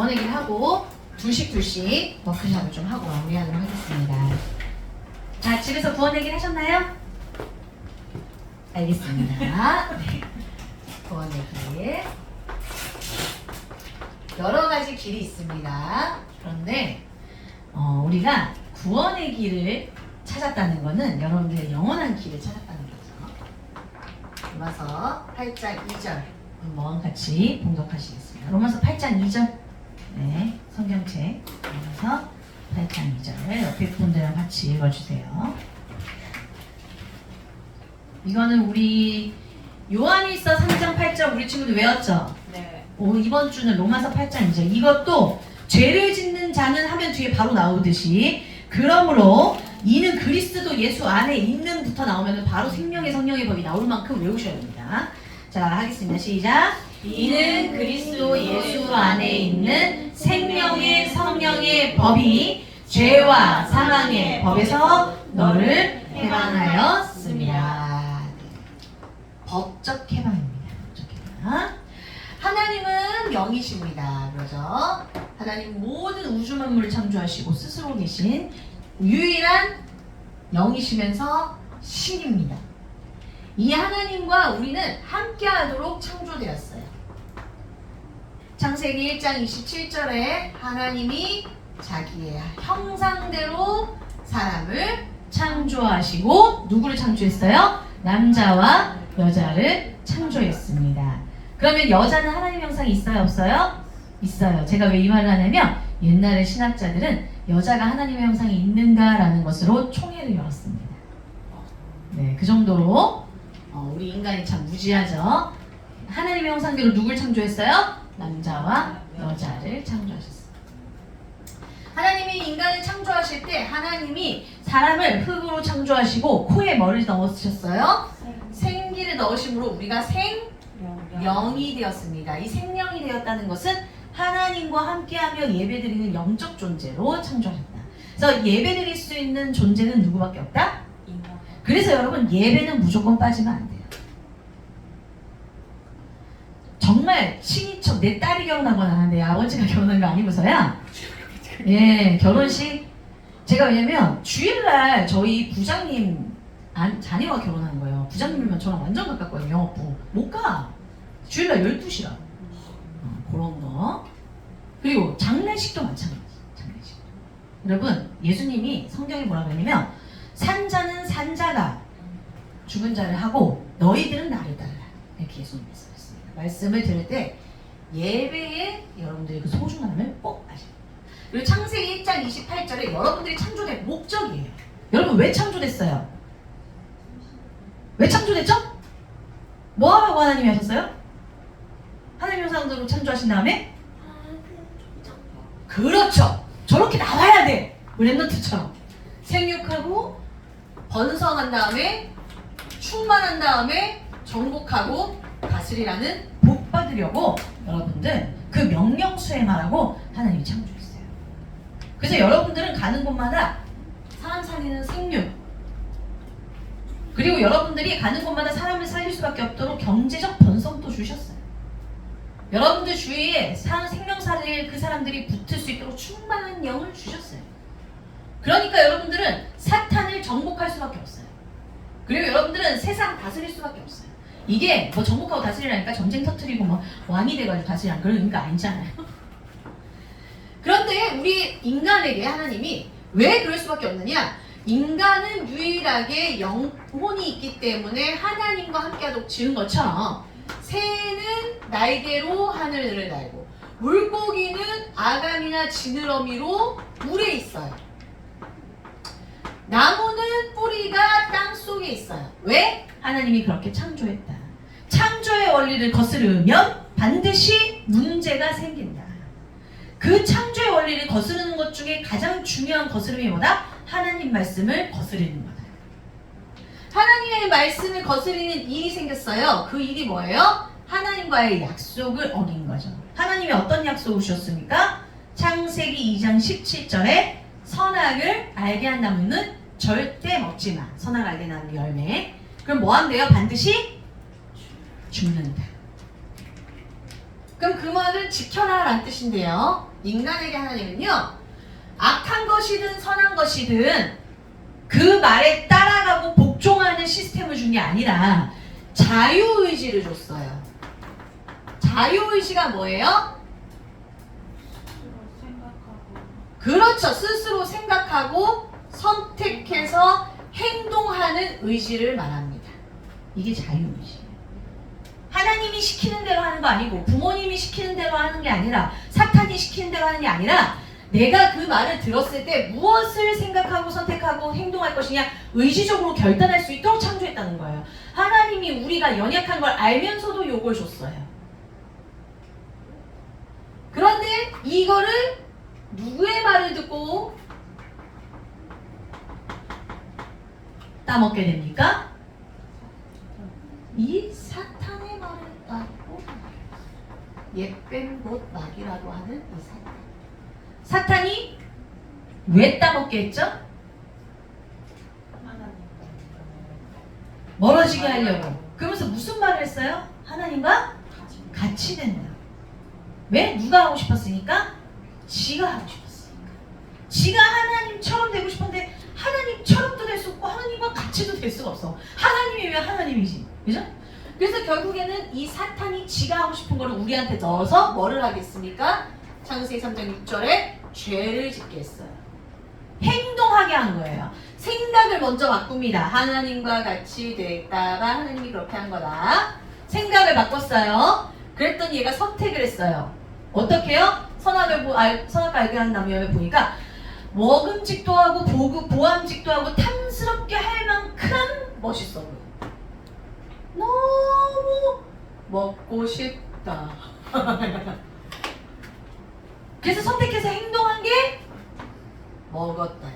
구원얘기를 하고 둘씩 워크숍을 좀 하고 마무리하도록 하겠습니다. 자, 집에서 구원얘기를 하셨나요? 알겠습니다. 네. 구원얘기 여러 가지 길이 있습니다. 그런데 우리가 구원의 길을 찾았다는 것은 여러분들의 영원한 길을 찾았다는 거죠. 로마서 8장 2절 한번 같이 봉독하시겠습니다. 로마서 8장 2절 네, 성경책 로마서 8장 2절 옆에 분들이랑 같이 읽어주세요. 이거는 우리 요한일서 3장 8절 우리 친구들 외웠죠? 네. 이번 주는 로마서 8장 2절. 이것도 죄를 짓는 자는 하면 뒤에 바로 나오듯이 그러므로 이는 그리스도 예수 안에 있는부터 나오면 바로 생명의 성령의 법이 나올 만큼 외우셔야 됩니다. 자, 하겠습니다. 시작. 이는 그리스도 예수 안에 있는 생명의 성령의 법이 죄와 사망의 법에서 너를 해방하였습니다. 법적 해방입니다. 법적 해방. 하나님은 영이십니다. 그러죠? 하나님 모든 우주 만물을 창조하시고 스스로 계신 유일한 영이시면서 신입니다. 이 하나님과 우리는 함께하도록 창조되었어요. 창세기 1장 27절에 하나님이 자기의 형상대로 사람을 창조하시고 누구를 창조했어요? 남자와 여자를 창조했습니다. 그러면 여자는 하나님 형상이 있어요? 없어요? 있어요. 제가 왜 이 말을 하냐면 옛날에 신학자들은 여자가 하나님의 형상이 있는가라는 것으로 총회를 열었습니다. 네, 그 정도로 우리 인간이 참 무지하죠. 하나님의 형상대로 누굴 창조했어요? 남자와 여자를 창조하셨어요. 하나님이 인간을 창조하실 때 하나님이 사람을 흙으로 창조하시고 코에 뭐를 넣으셨어요? 생기를 넣으심으로 우리가 생명이 되었습니다. 이 생명이 되었다는 것은 하나님과 함께하며 예배드리는 영적 존재로 창조하셨다. 그래서 예배드릴 수 있는 존재는 누구밖에 없다? 그래서 여러분 예배는 무조건 빠지면 안 돼요. 정말 친인척 내 딸이 결혼하거나 내 아버지가 결혼한 거 아니고서야 예, 결혼식 제가 왜냐면 주일날 저희 부장님 자녀가 결혼하는 거예요. 부장님이면 저랑 완전 가깝거든요. 영업부 못 가. 주일날 12시라 그런 거. 그리고 장례식도 마찬가지. 장례식. 여러분 예수님이 성경에 뭐라 그러냐면 산자는 산자가 죽은 자를 하고 너희들은 나를 따르라. 이렇게 예수님 말씀하셨습니다. 말씀을 들을 때 예배에 여러분들의 그 소중함을 꼭 아셔야 돼요. 그리고 창세기 1장 28절에 여러분들이 창조된 목적이에요. 여러분 왜 창조됐어요? 왜 창조됐죠? 뭐 하라고 하나님이 하셨어요? 하나님 형상대로 창조하신 다음에 그렇죠. 저렇게 나와야 돼. 우리 랩런트처럼 생육하고 번성한 다음에 충만한 다음에 정복하고 다스리라는 복 받으려고 여러분들 그 명령 수행하라고 하나님이 창조했어요. 그래서 여러분들은 가는 곳마다 사람 살리는 생육 그리고 여러분들이 가는 곳마다 사람을 살릴 수밖에 없도록 경제적 번성도 주셨어요. 여러분들 주위에 생명 살릴 그 사람들이 붙을 수 있도록 충만한 영을 주셨어요. 그러니까 여러분들은 사탄을 정복할 수밖에 없어요. 그리고 여러분들은 세상 다스릴 수밖에 없어요. 이게 뭐 정복하고 다스리라니까 전쟁 터뜨리고 뭐 왕이 돼가지고 다스리라는 그런 의미가 아니잖아요. 그런데 우리 인간에게 하나님이 왜 그럴 수밖에 없느냐? 인간은 유일하게 영혼이 있기 때문에 하나님과 함께하도록 지은 것처럼 새는 날개로 하늘을 날고 물고기는 아감이나 지느러미로 물에 있어요. 나무는 뿌리가 땅속에 있어요. 왜? 하나님이 그렇게 창조했다. 창조의 원리를 거스르면 반드시 문제가 생긴다. 그 창조의 원리를 거스르는 것 중에 가장 중요한 거스름이 뭐다? 하나님 말씀을 거스르는 거다. 하나님의 말씀을 거스르는 일이 생겼어요. 그 일이 뭐예요? 하나님과의 약속을 어긴 거죠. 하나님이 어떤 약속을 주셨습니까? 창세기 2장 17절에 선악을 알게 한 나무는 절대 먹지 마. 선악을 알게 하는 열매. 그럼 뭐 한대요? 반드시 죽는다. 그럼 그 말을 지켜라 라는 뜻인데요. 인간에게 하나님은요, 악한 것이든 선한 것이든 그 말에 따라가고 복종하는 시스템을 준 게 아니라 자유의지를 줬어요. 자유의지가 뭐예요? 그렇죠. 스스로 생각하고 선택해서 행동하는 의지를 말합니다. 이게 자유의지. 하나님이 시키는 대로 하는 거 아니고 부모님이 시키는 대로 하는 게 아니라 사탄이 시키는 대로 하는 게 아니라 내가 그 말을 들었을 때 무엇을 생각하고 선택하고 행동할 것이냐 의지적으로 결단할 수 있도록 창조했다는 거예요. 하나님이 우리가 연약한 걸 알면서도 요걸 줬어요. 그런데 이거를 누구의 말을 듣고 따먹게 됩니까? 이 사탄의 말을 따르고 옛뱀 곧 낙이라고 하는 이 사탄. 사탄이 왜 따먹게 했죠? 멀어지게 하려고. 그러면서 무슨 말을 했어요? 하나님과 같이 된다. 왜? 누가 하고 싶었으니까? 지가 하고 싶었으니까. 지가 하나님처럼 되고 싶었는데 하나님처럼도 될 수 없고 하나님과 같이도 될 수가 없어. 하나님이 왜 하나님이지? 그죠? 그래서 결국에는 이 사탄이 지가 하고 싶은 거를 우리한테 넣어서 뭐를 하겠습니까? 창세기 3장 6절에 죄를 짓게 했어요. 행동하게 한 거예요. 생각을 먼저 바꿉니다. 하나님과 같이 되겠다가 하나님이 그렇게 한 거다. 생각을 바꿨어요. 그랬더니 얘가 선택을 했어요. 어떻게요? 선악과 알게 하는 나무 열매 보니까 먹음직도 하고 보암직도 하고 탐스럽게 할 만큼 멋있어 보여. 너무 먹고 싶다. 그래서 선택해서 행동한 게 먹었다.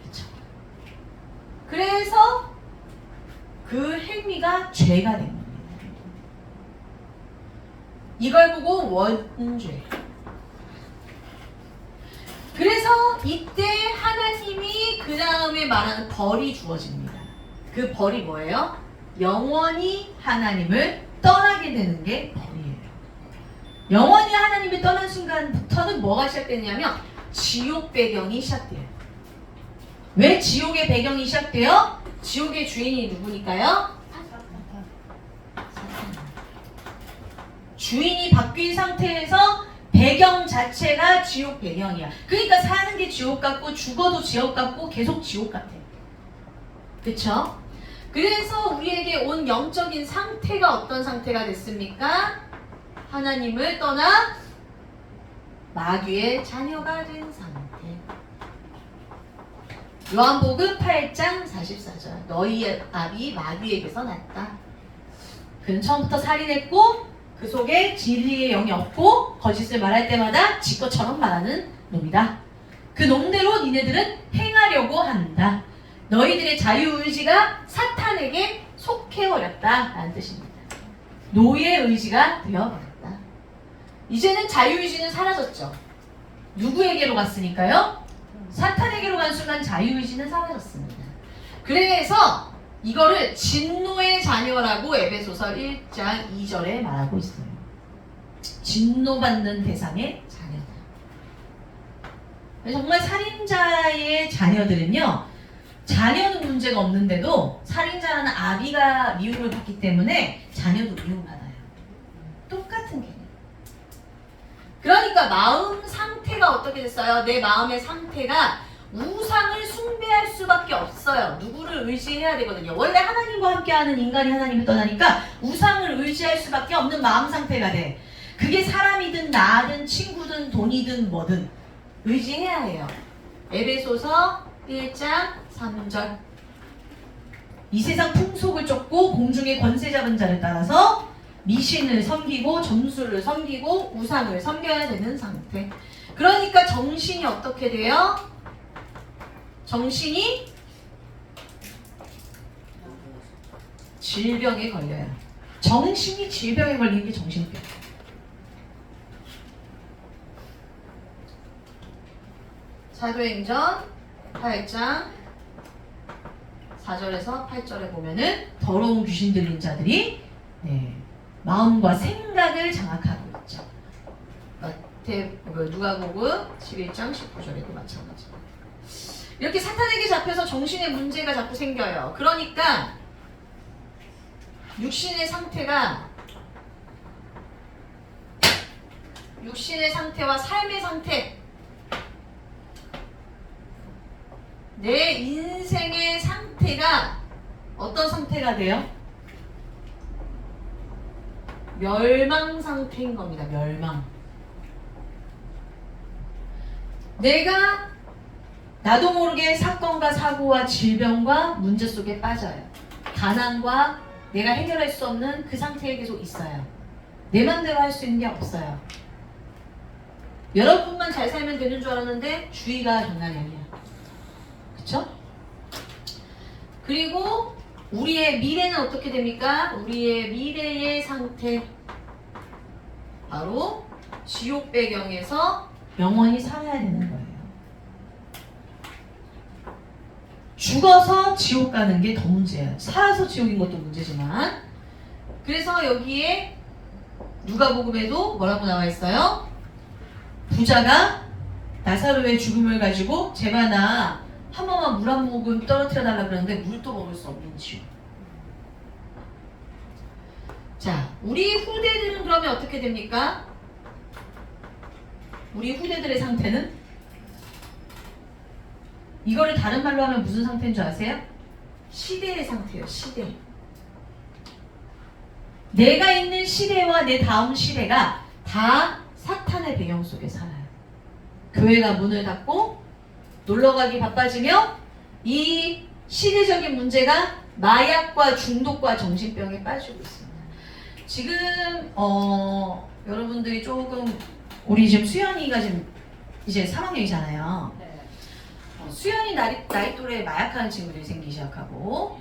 그렇죠? 그래서 그 행위가 죄가 된 겁니다. 이걸 보고 원죄. 그래서 이때 하나님이 그 다음에 말하는 벌이 주어집니다. 그 벌이 뭐예요? 영원히 하나님을 떠나게 되는 게 벌이에요. 영원히 하나님을 떠난 순간부터는 뭐가 시작되냐면 지옥 배경이 시작돼요. 왜 지옥의 배경이 시작돼요? 지옥의 주인이 누구니까요? 주인이 바뀐 상태에서 배경 자체가 지옥 배경이야. 그러니까 사는 게 지옥 같고 죽어도 지옥 같고 계속 지옥 같아. 그쵸? 그래서 우리에게 온 영적인 상태가 어떤 상태가 됐습니까? 하나님을 떠나 마귀의 자녀가 된 상태. 요한복음 8장 44절. 너희의 압이 마귀에게서 났다. 그는 처음부터 살인했고 그 속에 진리의 영이 없고 거짓을 말할 때마다 지 것처럼 말하는 놈이다. 그 놈대로 니네들은 행하려고 한다. 너희들의 자유의지가 사탄에게 속해버렸다 라는 뜻입니다. 노예 의지가 되어버렸다. 이제는 자유의지는 사라졌죠. 누구에게로 갔으니까요? 사탄에게로 간 순간 자유의지는 사라졌습니다. 그래서 이거를 진노의 자녀라고 에베소서 1장 2절에 말하고 있어요. 진노받는 대상의 자녀다. 정말 살인자의 자녀들은요, 자녀는 문제가 없는데도 살인자는 아비가 미움을 받기 때문에 자녀도 미움받아요. 똑같은 개념. 그러니까 마음 상태가 어떻게 됐어요? 내 마음의 상태가 우상을 숭배할 수밖에 없어요. 누구를 의지해야 되거든요. 원래 하나님과 함께하는 인간이 하나님을 떠나니까 우상을 의지할 수밖에 없는 마음 상태가 돼. 그게 사람이든 나든 친구든 돈이든 뭐든 의지해야 해요. 에베소서 1장 3절. 이 세상 풍속을 쫓고 공중의 권세 잡은 자를 따라서 미신을 섬기고 점수를 섬기고 우상을 섬겨야 되는 상태. 그러니까 정신이 어떻게 돼요? 정신이 질병에 걸려요. 정신이 질병에 걸리는 게 정신병. 사도행전 8장 4절에서 8절에 보면은 더러운 귀신 들린 자들이 마음과 생각을 장악하고 있죠. 누가복음 11장 19절에도 마찬가지. 이렇게 사탄에게 잡혀서 정신의 문제가 자꾸 생겨요. 그러니까 육신의 상태와 삶의 상태, 내 인생의 상태가 어떤 상태가 돼요? 멸망 상태인 겁니다. 멸망. 내가 나도 모르게 사건과 사고와 질병과 문제 속에 빠져요. 가난과 내가 해결할 수 없는 그 상태에 계속 있어요. 내 맘대로 할 수 있는 게 없어요. 여러분만 잘 살면 되는 줄 알았는데 주의가 장난이 아니야. 그쵸? 그리고 우리의 미래는 어떻게 됩니까? 우리의 미래의 상태, 바로 지옥 배경에서 영원히 살아야 되는 거예요. 죽어서 지옥 가는 게 더 문제예요. 살아서 지옥인 것도 문제지만. 그래서 여기에 누가복음에도 뭐라고 나와 있어요? 부자가 나사로의 죽음을 가지고 제발 나 한 번만 물 한 모금 떨어뜨려 달라 그러는데 물도 먹을 수 없는 지옥. 자, 우리 후대들은 그러면 어떻게 됩니까? 우리 후대들의 상태는? 이거를 다른 말로 하면 무슨 상태인 줄 아세요? 시대의 상태예요. 시대. 내가 있는 시대와 내 다음 시대가 다 사탄의 배경 속에 살아요. 교회가 문을 닫고 놀러가기 바빠지며 이 시대적인 문제가 마약과 중독과 정신병에 빠지고 있습니다. 지금 여러분들이 조금 우리 지금 수연이가 지금 이제 3학년이잖아요. 수연이 나이 또래 마약하는 친구들이 생기기 시작하고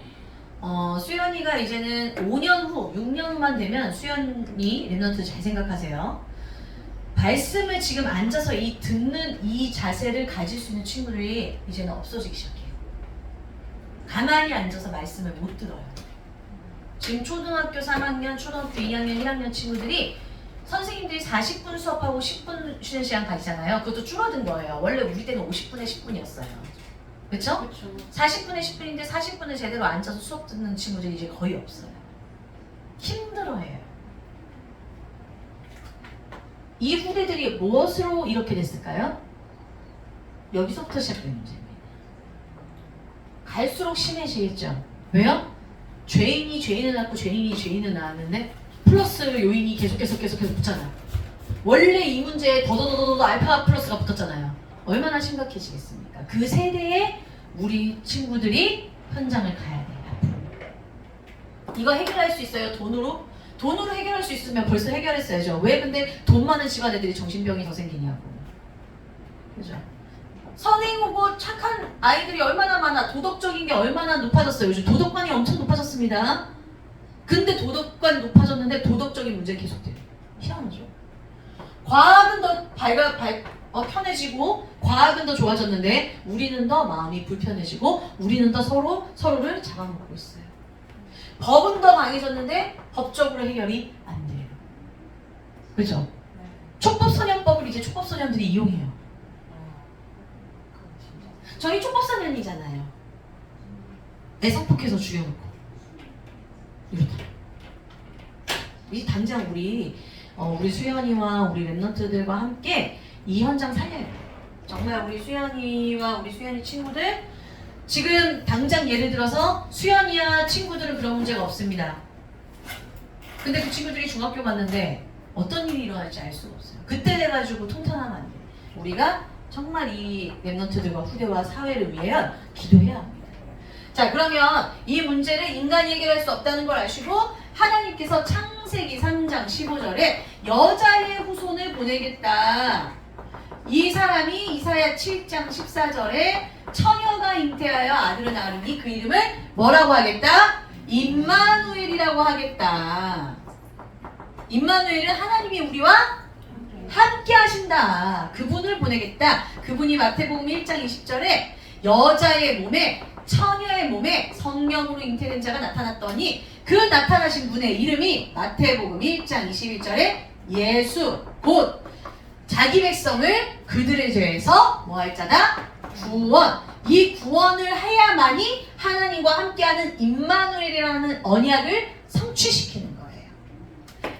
수연이가 이제는 5년 후, 6년만 되면 수연이 랩런트 잘 생각하세요. 말씀을 지금 앉아서 듣는 이 자세를 가질 수 있는 친구들이 이제는 없어지기 시작해요. 가만히 앉아서 말씀을 못 들어요. 지금 초등학교 3학년, 초등학교 2학년, 1학년 친구들이 선생님들이 40분 수업하고 10분 쉬는 시간 가지잖아요. 그것도 줄어든 거예요. 원래 우리 때는 50분에 10분이었어요. 그쵸? 40분에 10분인데 40분을 제대로 앉아서 수업 듣는 친구들이 이제 거의 없어요. 힘들어해요. 이 후대들이 무엇으로 이렇게 됐을까요? 여기서부터 시작된 문제입니다. 갈수록 심해지겠죠. 왜요? 죄인이 죄인을 낳고 죄인이 죄인을 낳았는데 플러스 요인이 계속 붙잖아요. 원래 이 문제에 더더더더 알파 플러스가 붙었잖아요. 얼마나 심각해지겠습니까? 그 세대에 우리 친구들이 현장을 가야 돼요. 이거 해결할 수 있어요? 돈으로? 돈으로 해결할 수 있으면 벌써 해결했어야죠. 왜 근데 돈 많은 집안 애들이 정신병이 더 생기냐고. 그죠? 선행하고 착한 아이들이 얼마나 많아. 도덕적인 게 얼마나 높아졌어요. 요즘 도덕관이 엄청 높아졌습니다. 근데 도덕관이 높아졌는데 도덕적인 문제는 계속돼요. 희한하죠? 과학은 더 편해지고 과학은 더 좋아졌는데 우리는 더 마음이 불편해지고 우리는 더 서로를 잡아먹고 있어요. 법은 더 강해졌는데 법적으로 해결이 안 돼요. 그죠? 촉법소년법을 이제 촉법소년들이 이용해요. 저희 촉법소년이잖아요. 애 성폭해서 죽여놓고 이렇다. 이 당장 우리 수연이와 우리 랩런트들과 함께 이 현장 살려야 돼요. 정말 우리 수연이와 우리 수연이 친구들 지금 당장 예를 들어서 수연이와 친구들은 그런 문제가 없습니다. 근데 그 친구들이 중학교 갔는데 어떤 일이 일어날지 알 수가 없어요. 그때 돼가지고 통탄하면 안 돼요. 우리가 정말 이 랩런트들과 후대와 사회를 위해 기도해야 합니다. 자, 그러면 이 문제를 인간이 해결할 수 없다는 걸 아시고 하나님께서 창세기 3장 15절에 여자의 후손을 보내겠다. 이 사람이 이사야 7장 14절에 처녀가 잉태하여 아들을 낳으니 그 이름을 뭐라고 하겠다? 임마누엘이라고 하겠다. 임마누엘은 하나님이 우리와 함께 하신다. 그분을 보내겠다. 그분이 마태복음 1장 20절에 여자의 몸에 처녀의 몸에 성령으로 잉태된 자가 나타났더니 그 나타나신 분의 이름이 마태복음 1장 21절에 예수 곧 자기 백성을 그들의 죄에서 뭐 할 자다? 구원. 이 구원을 해야만이 하나님과 함께하는 임마누엘이라는 언약을 성취시키는 거예요.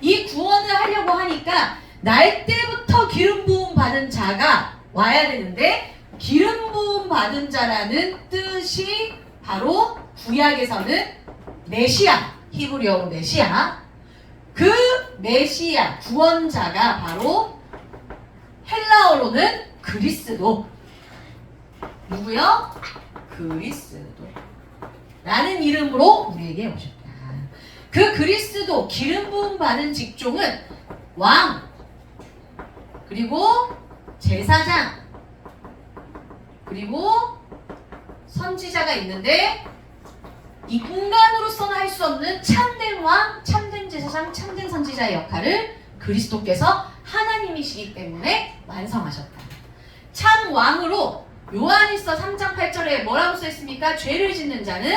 이 구원을 하려고 하니까 날 때부터 기름 부음 받은 자가 와야 되는데 기름 부음 받은 자라는 뜻이 바로 구약에서는 메시아, 히브리어로 메시아. 그 메시아 구원자가 바로 헬라어로는 그리스도. 누구요? 그리스도 라는 이름으로 우리에게 오셨다. 그 그리스도 기름 부음 받은 직종은 왕, 그리고 제사장, 그리고 선지자가 있는데 인간으로서는 할 수 없는 참된 왕, 참된 제사장, 참된 선지자의 역할을 그리스도께서 하나님이시기 때문에 완성하셨다. 참 왕으로 요한일서 3장 8절에 뭐라고 써있습니까? 죄를 짓는 자는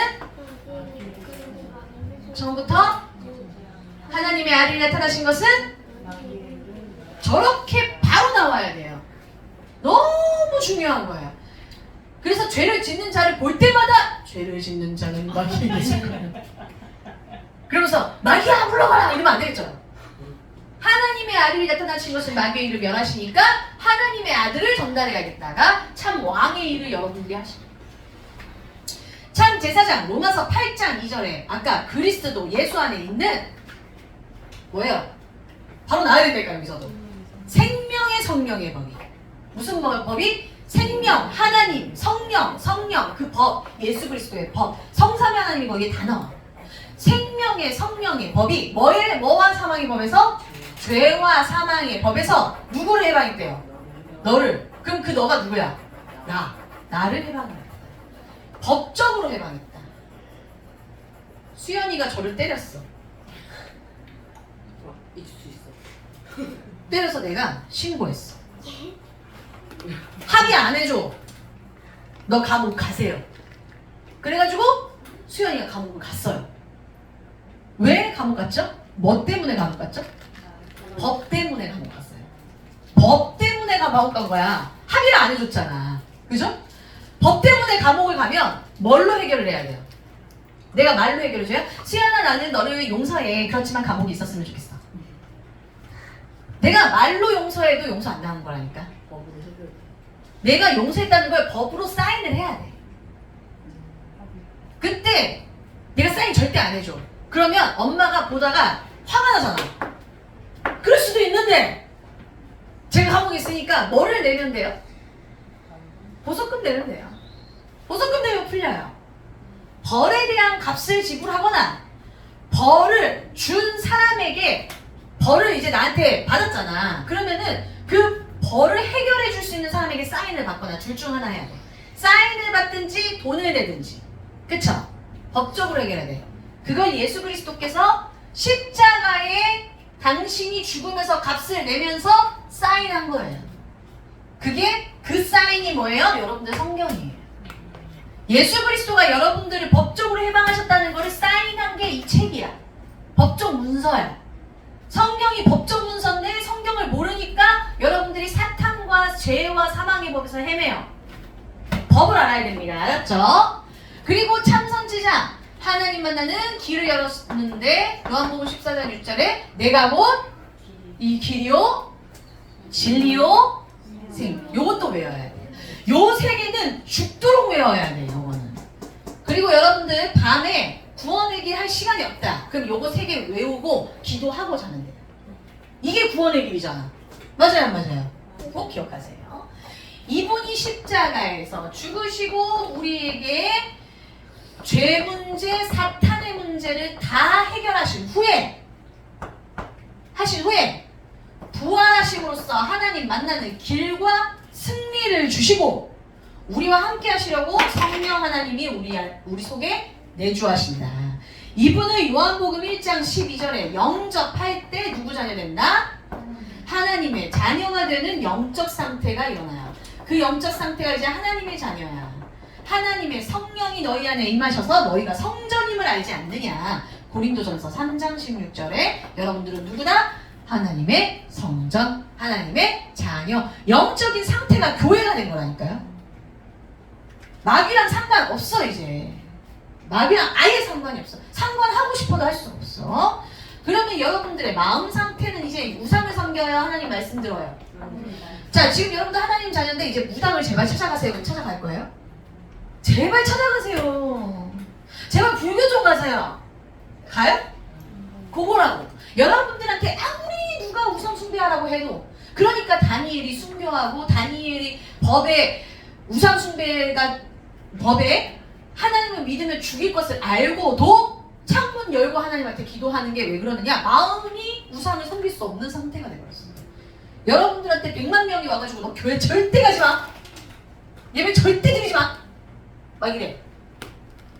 처음부터 하나님의 아들이 나타나신 것은 저렇게 바로 나와야 돼요. 너무 중요한 거예요. 그래서 죄를 짓는 자를 볼 때마다 죄를 짓는 자는 마귀에게 속하는 그러면서 마귀야 물러가라 이러면 안 되겠죠. 하나님의 아들이 나타나신 것은 마귀의 일을 멸하시니까 하나님의 아들을 전달해야겠다가 참 왕의 일을 여러분들이 하십니다. 참 제사장 로마서 8장 2절에 아까 그리스도 예수 안에 있는 뭐예요? 바로 나와야 된다니까 여기서도 생명의 성령의 법이 무슨 법이? 생명, 하나님, 성령 그 법, 예수 그리스도의 법, 성삼위 하나님이 거기에 다 나와. 생명의 성령의 법이 뭐와 사망의 법에서? 죄와 사망의 법에서 누구를 해방했대요? 너를. 그럼 그 너가 누구야? 나를 해방했다. 법적으로 해방했다. 수연이가 저를 때렸어. 있을 수 있어. 때려서 내가 신고했어. 합의 안 해줘. 너 감옥 가세요. 그래가지고 수연이가 감옥을 갔어요. 왜 감옥 갔죠? 뭐 때문에 감옥 갔죠? 법 때문에 감옥 갔어요. 법 때문에 감옥 간 거야. 합의를 안 해줬잖아. 그죠? 법 때문에 감옥을 가면 뭘로 해결을 해야 돼요? 내가 말로 해결해줘요? 수연아 나는 너를 용서해. 그렇지만 감옥에 있었으면 좋겠어. 내가 말로 용서해도 용서 안 당한 거라니까. 내가 용서했다는 걸 법으로 사인을 해야 돼. 그때 내가 사인 절대 안 해줘. 그러면 엄마가 보다가 화가 나잖아. 그럴 수도 있는데 제가 감옥에 있으니까 뭐를 내면 돼요? 보석금 내면 돼요. 보석금 내면 풀려요. 벌에 대한 값을 지불하거나 벌을 준 사람에게 벌을 이제 나한테 받았잖아. 그러면은 그 벌을 해결해 줄 수 있는 사람에게 사인을 받거나 둘 중 하나 해야 돼. 사인을 받든지 돈을 내든지. 그쵸? 법적으로 해결해야 돼요. 그걸 예수 그리스도께서 십자가에 당신이 죽으면서 값을 내면서 사인한 거예요. 그게 그 사인이 뭐예요? 여러분들 성경이에요. 예수 그리스도가 여러분들을 법적으로 해방하셨다는 거를 사인한 게 이 책이야. 법적 문서야. 성경이 법적 문서인데 성경을 모르니까 여러분들이 사탄과 죄와 사망의 법에서 헤매요. 법을 알아야 됩니다. 알았죠? 그리고 참선지자 하나님 만나는 길을 열었는데 요한복음 14장 6절에 내가 곧 이 길이요 진리요 생. 요것도 외워야 돼요. 요 세 개는 죽도록 외워야 돼요. 요거는. 그리고 여러분들 밤에 구원의 길 할 시간이 없다. 그럼 요거 세 개 외우고 기도하고 자는 돼요. 이게 구원의 길이잖아. 맞아요, 안 맞아요? 꼭 기억하세요. 이분이 십자가에서 죽으시고 우리에게 죄 문제, 사탄의 문제를 다 해결하신 후에 부활하심으로써 하나님 만나는 길과 승리를 주시고 우리와 함께 하시려고 성령 하나님이 우리 속에 내주하신다. 이분을 요한복음 1장 12절에 영접할 때 누구 자녀 된다? 하나님의 자녀가 되는 영적 상태가 일어나요. 그 영적 상태가 이제 하나님의 자녀야. 하나님의 성령이 너희 안에 임하셔서 너희가 성전임을 알지 않느냐. 고린도전서 3장 16절에 여러분들은 누구다? 하나님의 성전, 하나님의 자녀, 영적인 상태가 교회가 된 거라니까요. 마귀랑 상관없어. 이제 마귀랑 아예 상관이 없어. 상관하고 싶어도 할 수 없어. 그러면 여러분들의 마음 상태는 이제 우상을 섬겨요, 하나님 말씀 들어요? 자, 지금 여러분들 하나님 자녀인데 이제 무당을 제발 찾아가세요. 그럼 찾아갈 거예요? 제발 찾아가세요. 제발 불교 좀 가세요. 가요? 그거라고. 여러분들한테 아무리 누가 우상 숭배하라고 해도, 그러니까 다니엘이 순교하고 다니엘이 법에 우상 숭배가 법에 하나님을 믿으면 죽일 것을 알고도 창문 열고 하나님한테 기도하는 게 왜 그러느냐? 마음이 우상을 섬길 수 없는 상태가 되어버렸습니다. 여러분들한테 100만 명이 와가지고 너 교회 절대 가지 마, 예배 절대 드리지 마, 막 이래.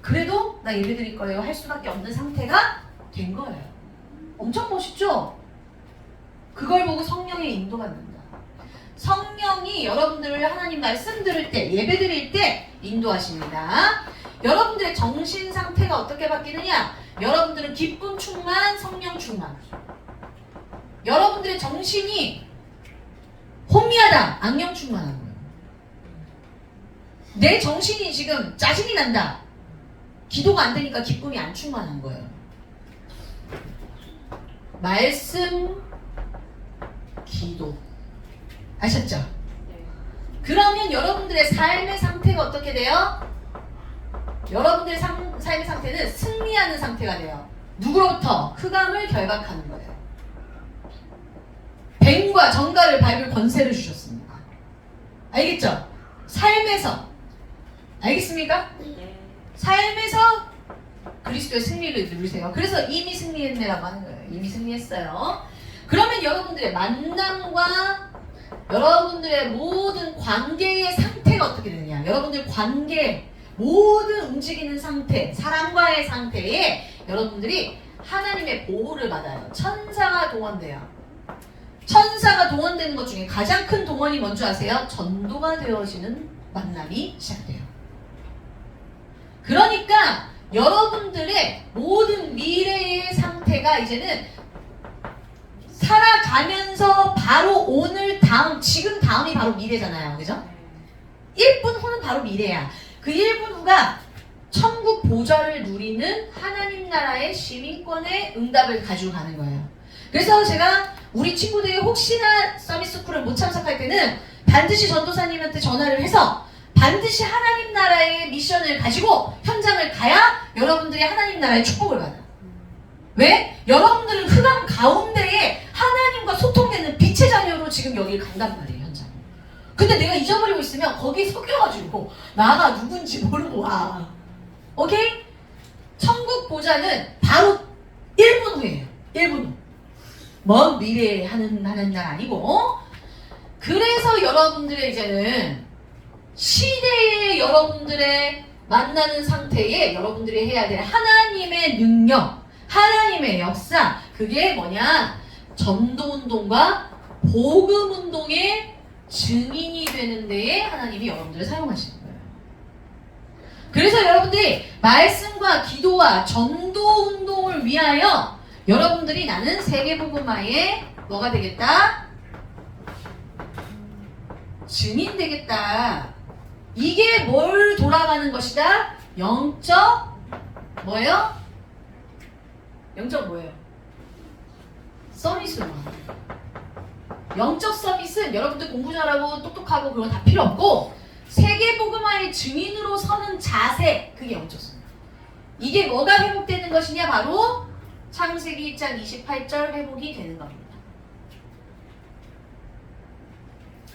그래도 나 예배 드릴 거예요 할 수밖에 없는 상태가 된 거예요. 엄청 멋있죠? 그걸 보고 성령의 인도받는다. 성령이 여러분들을 하나님 말씀 들을 때, 예배 드릴 때 인도하십니다. 여러분들의 정신 상태가 어떻게 바뀌느냐? 여러분들은 기쁨 충만, 성령 충만. 여러분들의 정신이 혼미하다, 악령 충만한 거예요. 내 정신이 지금 짜증이 난다, 기도가 안 되니까 기쁨이 안 충만한 거예요. 말씀, 기도. 아셨죠? 그러면 여러분들의 삶의 상태가 어떻게 돼요? 여러분들의 삶의 상태는 승리하는 상태가 돼요. 누구로부터? 흑암을 결박하는 거예요. 뱀과 정갈을 밟을 권세를 주셨습니다. 알겠죠? 삶에서. 알겠습니까? 삶에서 그리스도의 승리를 누리세요. 그래서 이미 승리했네라고 하는 거예요. 이미 승리했어요. 그러면 여러분들의 만남과 여러분들의 모든 관계의 상태가 어떻게 되느냐? 여러분들 관계, 모든 움직이는 상태, 사람과의 상태에 여러분들이 하나님의 보호를 받아요. 천사가 동원돼요. 천사가 동원되는 것 중에 가장 큰 동원이 뭔지 아세요? 전도가 되어지는 만남이 시작돼요. 그러니까 여러분들의 모든 미래의 상태가 이제는 살아가면서 바로 오늘, 다음, 지금 다음이 바로 미래잖아요. 그죠? 1분 후는 바로 미래야. 그 1분 후가 천국 보좌를 누리는 하나님 나라의 시민권의 응답을 가지고 가는 거예요. 그래서 제가 우리 친구들이 혹시나 서밋스쿨을 못 참석할 때는 반드시 전도사님한테 전화를 해서 반드시 하나님 나라의 미션을 가지고 현장을 가야 여러분들이 하나님 나라의 축복을 받아. 왜? 여러분들은 흑암 가운데에 하나님과 소통되는 빛의 자녀로 지금 여기를 간단 말이에요, 현장. 근데 내가 잊어버리고 있으면 거기에 섞여가지고 나가 누군지 모르고 와. 오케이? 천국 보좌는 바로 1분 후예요. 1분 후. 먼 미래에 하는 날 아니고. 그래서 여러분들의 이제는 시대에 여러분들의 만나는 상태에 여러분들이 해야 될 하나님의 능력, 하나님의 역사, 그게 뭐냐? 전도운동과 복음운동의 증인이 되는 데에 하나님이 여러분들을 사용하시는 거예요. 그래서 여러분들이 말씀과 기도와 전도운동을 위하여 여러분들이 나는 세계복음화의 뭐가 되겠다? 증인 되겠다. 이게 뭘 돌아가는 것이다? 영적 뭐예요? 영적 뭐예요? 서밋으로. 영적 서밋은 여러분들 공부 잘하고 똑똑하고 그거 다 필요 없고 세계복음화의 증인으로 서는 자세, 그게 영적 서밋. 이게 뭐가 회복되는 것이냐? 바로 창세기 1장 28절 회복이 되는 겁니다.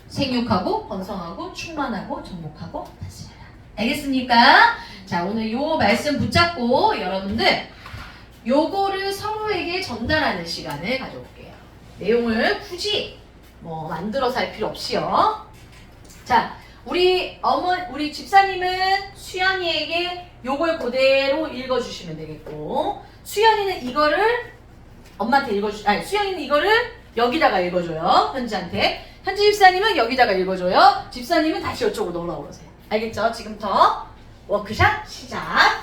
생육하고 번성하고 충만하고 정복하고 다스려라. 알겠습니까? 자, 오늘 요 말씀 붙잡고 여러분들 요거를 서로에게 전달하는 시간을 가져올게요. 내용을 굳이 뭐 만들어서 할 필요 없이요. 자, 우리 집사님은 수연이에게 요걸 그대로 읽어주시면 되겠고, 수연이는 이거를 엄마한테 수연이는 이거를 여기다가 읽어줘요. 현지한테. 현지 집사님은 여기다가 읽어줘요. 집사님은 다시 이쪽으로 넘어오세요. 알겠죠? 지금부터 워크샵 시작!